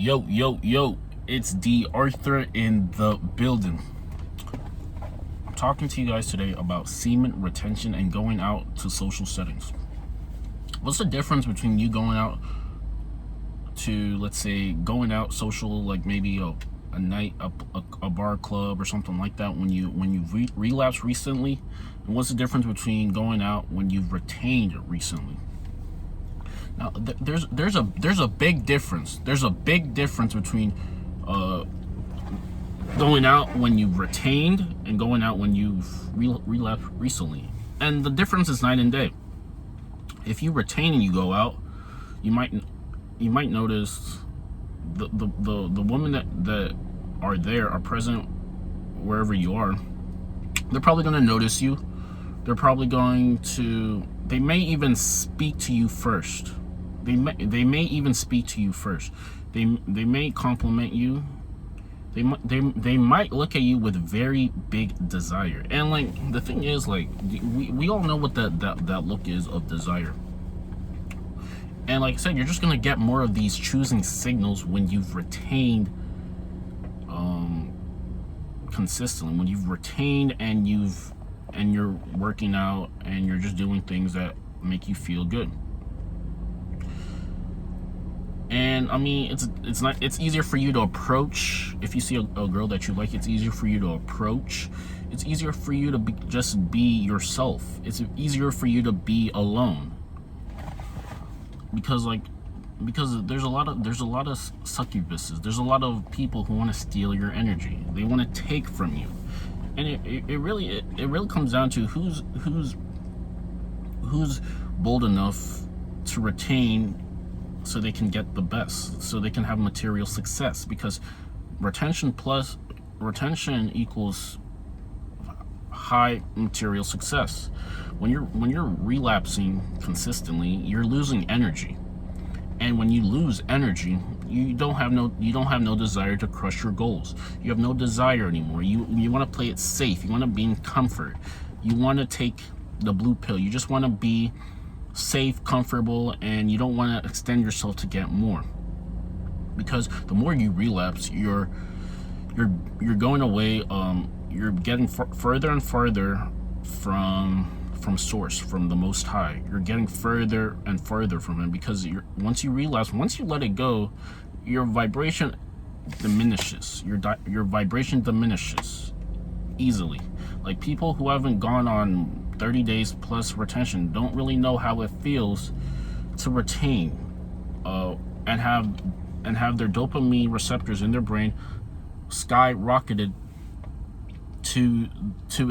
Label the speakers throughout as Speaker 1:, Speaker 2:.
Speaker 1: Yo, it's D.Arthur in the building. I'm talking to you guys today about semen retention and going out to social settings. What's the difference between you going out to, let's say, going out social, like maybe a night, a bar club or something like that when you relapse recently, and what's the difference between going out when you've retained it recently? Now, there's a big difference. There's a big difference between going out when you've retained and going out when you've relapsed recently. And the difference is night and day. If you retain and you go out, you might notice the women that are present wherever you are. They're probably going to notice you. They're probably they may even speak to you first. They may even speak to you first. They may compliment you. They might look at you with very big desire. And like the thing is, like we all know what that look is of desire. And like I said, you're just gonna get more of these choosing signals when you've retained consistently. When you've retained and you're working out and you're just doing things that make you feel good. And I mean, it's easier for you to approach. If you see a girl that you like, it's easier for you to approach. It's easier for you to just be yourself. It's easier for you to be alone. Because there's a lot of succubuses. There's a lot of people who want to steal your energy. They want to take from you. And it really comes down to who's bold enough to retain so they can get the best, so they can have material success. Because retention equals high material success. When you're relapsing consistently, you're losing energy. And when you lose energy, you don't have no desire to crush your goals. You have no desire anymore. You want to play it safe. You want to be in comfort. You want to take the blue pill. You just want to be safe, comfortable, and you don't want to extend yourself to get more. Because the more you relapse, you're going away. You're getting further and further from source, from the Most High. You're getting further and further from Him, because once you relapse, once you let it go, your vibration diminishes. Your vibration diminishes easily. Like people who haven't gone on 30 days plus retention don't really know how it feels to retain and have their dopamine receptors in their brain skyrocketed to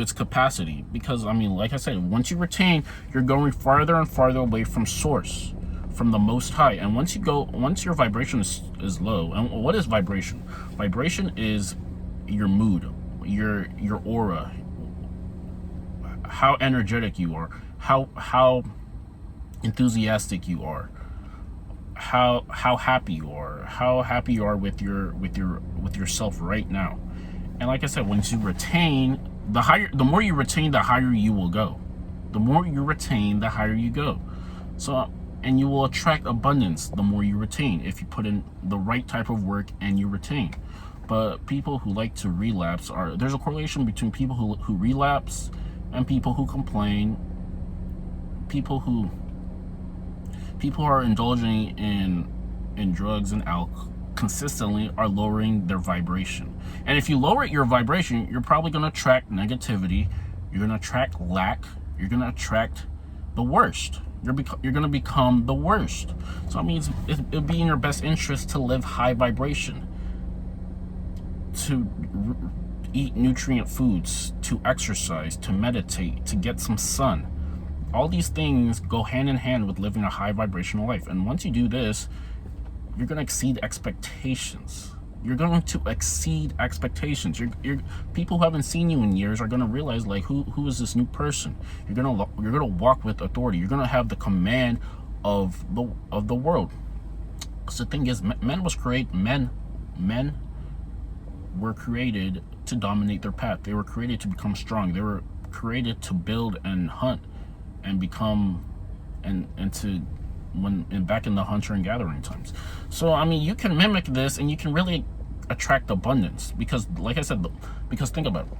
Speaker 1: its capacity. Because I mean, like I said, once you retain, you're going farther and farther away from source, from the Most High. And once your vibration is low. And what is vibration? Vibration is your mood, your aura, how energetic you are, how enthusiastic you are, how happy you are with yourself right now. And like I said, once you retain, the more you retain, the higher you will go. The more you retain, the higher you go. So, and you will attract abundance the more you retain, if you put in the right type of work and you retain. But people who like to relapse, there's a correlation between people who relapse and people who complain. People who are indulging in drugs and alcohol consistently are lowering their vibration. And if you lower your vibration, you're probably going to attract negativity. You're going to attract lack. You're going to attract the worst. You're going to become the worst. So I mean, it'd be in your best interest to live high vibration, to eat nutrient foods, to exercise, to meditate, to get some sun. All these things go hand in hand with living a high vibrational life. And once you do this, you're going to exceed expectations. You're going to exceed expectations. People who haven't seen you in years are going to realize, like, who is this new person? You're gonna walk with authority. You're gonna have the command of the world. So the thing is, men were created to dominate their path. They were created to become strong. They were created to build and hunt and become and to back in the hunter and gathering times. So I mean, you can mimic this, and you can really attract abundance, because like I said, because think about it.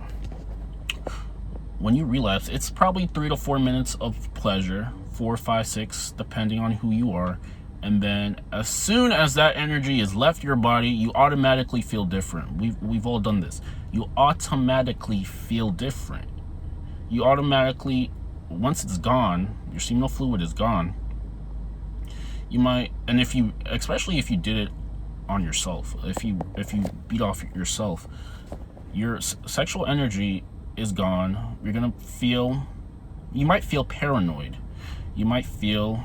Speaker 1: When you relapse, it's probably 3 to 4 minutes of pleasure, 4, 5, 6, depending on who you are. And then as soon as that energy is left your body, you automatically feel different. We've all done this. You automatically feel different. You automatically, once it's gone, your seminal fluid is gone, you might, and if you, especially if you did it on yourself, if you beat off yourself, your sexual energy is gone. You're gonna feel, you might feel paranoid, you might feel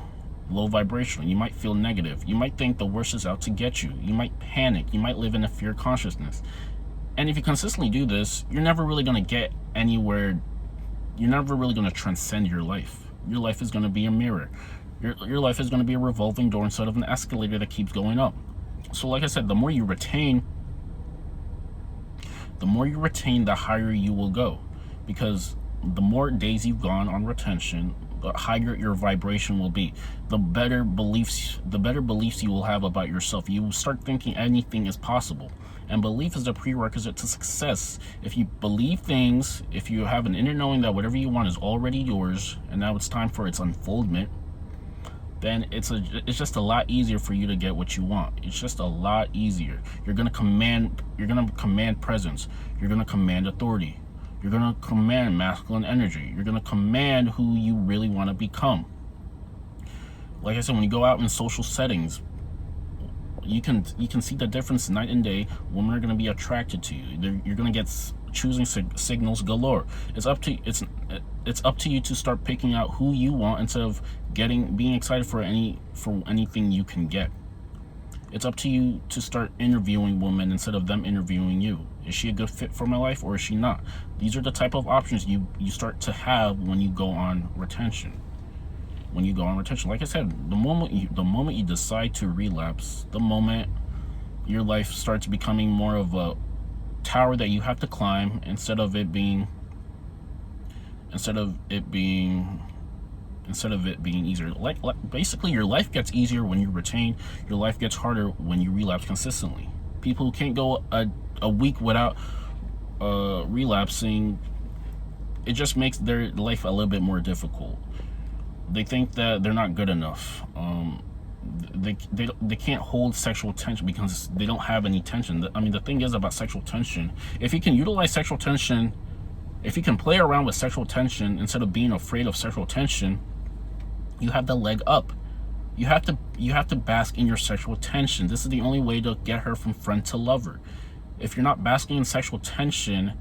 Speaker 1: low vibrational, you might feel negative, you might think the worst is out to get you, you might panic, you might live in a fear consciousness. And if you consistently do this, you're never really going to get anywhere. You're never really going to transcend your life. Your life is going to be a mirror. Your life is going to be a revolving door instead of an escalator that keeps going up. So like I said, the more you retain, the higher you will go, because the more days you've gone on retention, the higher your vibration will be. The better beliefs you will have about yourself. You will start thinking anything is possible. And belief is a prerequisite to success. If you believe things, if you have an inner knowing that whatever you want is already yours, and now it's time for its unfoldment, then it's just a lot easier for you to get what you want. It's just a lot easier. You're gonna command presence. You're gonna command authority. You're gonna command masculine energy. You're gonna command who you really want to become. Like I said, when you go out in social settings, you can see the difference night and day. Women are going to be attracted to you. You're going to get choosing signals galore. It's up to you to start picking out who you want instead of being excited for anything you can get. It's up to you to start interviewing women instead of them interviewing you. Is she a good fit for my life, or is she not? These are the type of options you start to have when you go on retention. Like I said, the moment you decide to relapse, the moment your life starts becoming more of a tower that you have to climb instead of it being easier. Like basically, your life gets easier when you retain. Your life gets harder when you relapse consistently. People who can't go a week without relapsing, it just makes their life a little bit more difficult. They think that they're not good enough. They can't hold sexual tension because they don't have any tension. I mean, the thing is about sexual tension, if you can utilize sexual tension, if you can play around with sexual tension instead of being afraid of sexual tension, you have the leg up. You have to bask in your sexual tension. This is the only way to get her from friend to lover. If you're not basking in sexual tension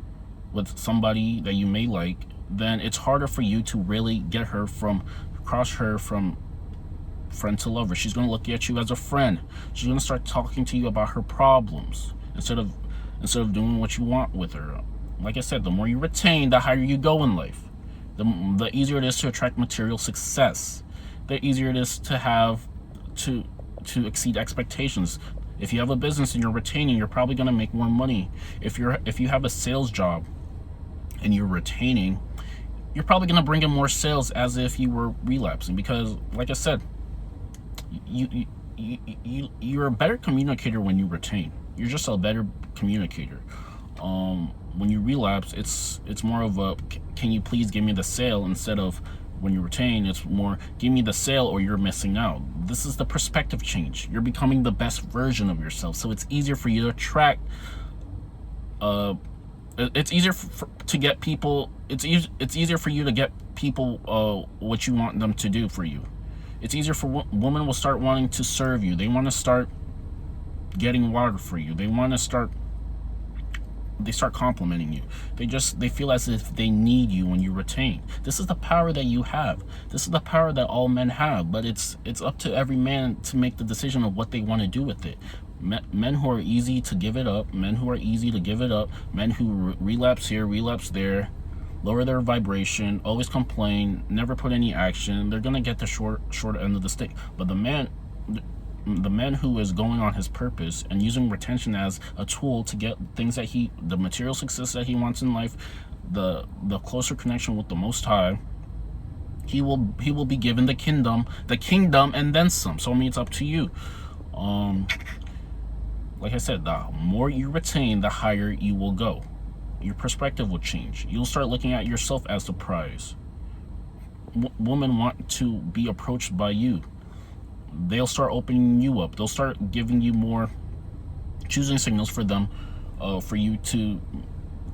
Speaker 1: with somebody that you may like, then it's harder for you to really get her from friend to lover. She's going to look at you as a friend. She's going to start talking to you about her problems instead of doing what you want with her. Like I said, the more you retain, the higher you go in life. The easier it is to attract material success. The easier it is to have to exceed expectations. If you have a business and you're retaining, you're probably going to make more money. If you have a sales job and you're retaining, you're probably going to bring in more sales as if you were relapsing, because like I said, you're a better communicator when you retain. You're just a better communicator. When you relapse, it's more of a, can you please give me the sale, instead of when you retain, it's more, give me the sale or you're missing out. This is the perspective change. You're becoming the best version of yourself, so it's easier for you to attract it's easier to get people. It's easier for you to get people what you want them to do for you. It's easier for women will start wanting to serve you. They want to start getting water for you. They start complimenting you. They feel as if they need you when you retain. This is the power that you have. This is the power that all men have, but it's up to every man to make the decision of what they want to do with it. Men who are easy to give it up, men who relapse here, relapse there, lower their vibration, always complain, never put any action, they're gonna get the short end of the stick. But the man who is going on his purpose and using retention as a tool to get things that the material success that he wants in life, the closer connection with the Most High, He will be given the kingdom, and then some. So I mean, it's up to you. Like I said, the more you retain, the higher you will go. Your perspective will change. You'll start looking at yourself as the prize. Women want to be approached by you. They'll start opening you up. They'll start giving you more choosing signals for them, for you to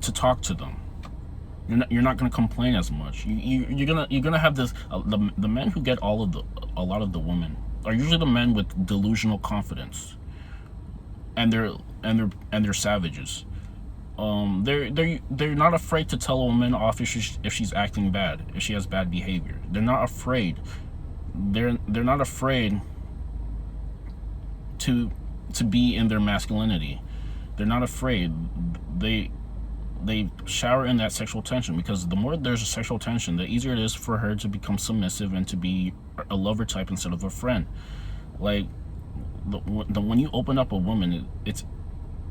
Speaker 1: talk to them. You're not going to complain as much. You're gonna have this. The men who get a lot of the women are usually the men with delusional confidence, and they're savages. They're not afraid to tell a woman off if she's acting bad, if she has bad behavior. They're not afraid. They're not afraid to be in their masculinity. They're not afraid. They shower in that sexual tension, because the more there's a sexual tension, the easier it is for her to become submissive and to be a lover type instead of a friend. Like when you open up a woman,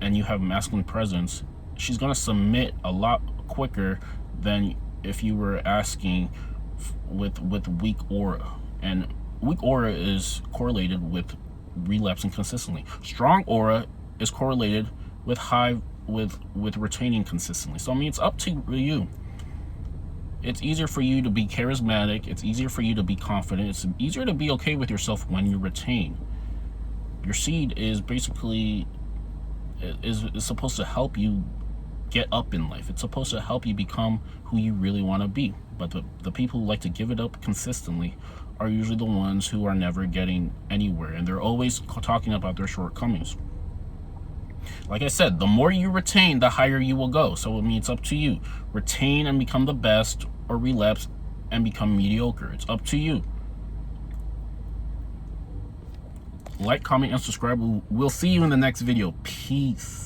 Speaker 1: and you have masculine presence, she's gonna submit a lot quicker than if you were asking with weak aura. And weak aura is correlated with relapsing consistently. Strong aura is correlated with retaining consistently. So I mean, it's up to you. It's easier for you to be charismatic. It's easier for you to be confident. It's easier to be okay with yourself when you retain. Your seed is basically is supposed to help you get up in life. It's supposed to help you become who you really want to be. But the people who like to give it up consistently are usually the ones who are never getting anywhere, and they're always talking about their shortcomings. Like I said, the more you retain, the higher you will go. So I mean, it's up to you. Retain and become the best, or relapse and become mediocre. It's up to you. Like, comment, and subscribe. We'll see you in the next video. Peace.